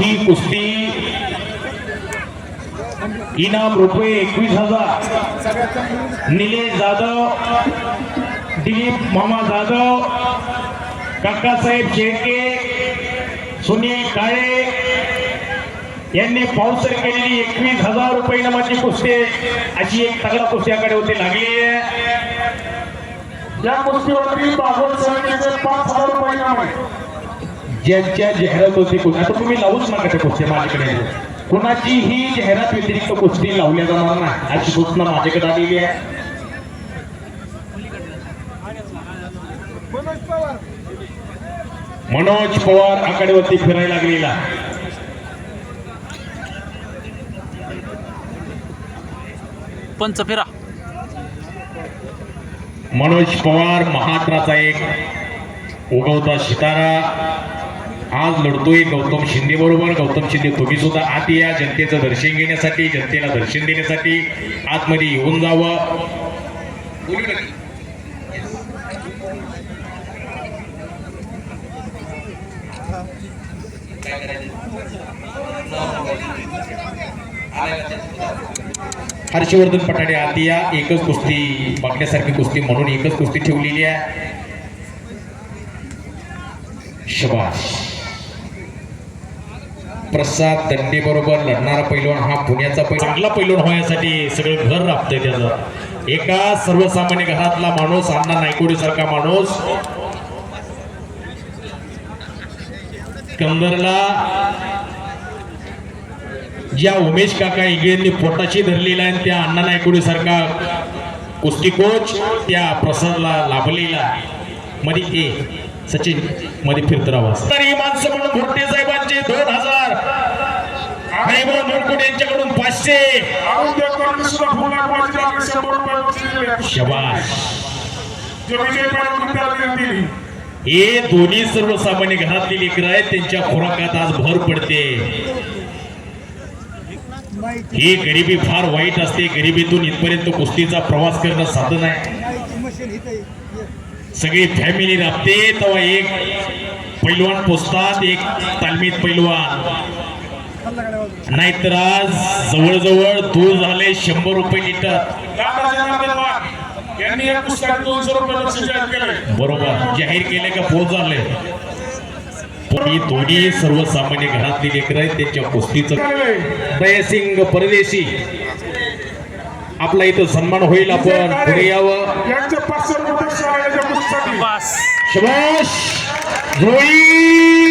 ही कुस्ती इनाम रुपये 21,000 निलेश जाधव, दिलीप मामा जाधव, काकासाहेब शेळके, सुनील काळे यांनी स्पॉन्सर केलेली 21,000 रुपये इनामाची कुस्ती अशी एक तगडा कुस्त्याकडे होती लागली आहे. या कुस्तीवरती भागवत समितीचे 5,000 रुपये इनाम आहे. ज्यांच्या जाहिरात होती आता तुम्ही लावूच नका त्या कुस्त्या माझ्याकडे. कुणाची ही जाहिरात व्यतिरिक्त कुस्ती लावल्या जाणार नाही अशी सूचना माझ्याकडे आलेली आहे. मनोज पवार आकडेवरती फिरायला लागलेला. पंच फिरा. मनोज पवार महाराष्ट्राचा एक उगवता सितारा आज लढतोय गौतम शिंदे बरोबर. गौतम शिंदे तुम्ही सुद्धा आत या जनतेचं दर्शन घेण्यासाठी, जनतेला दर्शन देण्यासाठी आतमध्ये येऊन जावं. हर्षवर्धन पठाडे आत या. एकच कुस्ती बघण्यासारखी कुस्ती म्हणून एकच कुस्ती ठेवलेली आहे. शबाश. प्रसाद दंडे बरोबर लढणारा पैलवान हा पुण्याचा चांगला पैलवान होण्यासाठी सगळं घर राबतंय. त्याचं एका सर्वसामान्य घरातला माणूस, अण्णा नायकोडी सारखा माणूस कंदरला ज्या उमेश काका इगेंनी पोटाशी धरलेला आहे त्या अण्णा नायकोडी सारखा कुस्ती कोच त्या प्रसादला लाभलेला. मध्ये सचिन मध्ये फिरतरावा. तर ही माणसं म्हणून भोटे साहेबांचे 2,000, यांच्याकडून 500. शबाश. हे दोन्ही सर्वसामान्य घरातली लेकरं आहेत. त्यांच्या खुराकात आज भर पडते. ही गरिबी फार वाईट असते. गरिबीतून इथपर्यंत कुस्तीचा प्रवास करणं साधन आहे. सगळी फॅमिली राबते तेव्हा एक पैलवान पोचतात, एक तालमीत पैलवान. नाहीतर आज जवळजवळ दूध झाले 100 रुपये लिटर. बरोबर जाहीर केले का पोच झाले. ही दोन्ही सर्वसामान्य घरातली लेकरं आहेत. त्यांच्या कुस्तीचं दयासिंग परदेशी आपला इथं सन्मान होईल. आपण पुढे यावं. शबाश. जोडी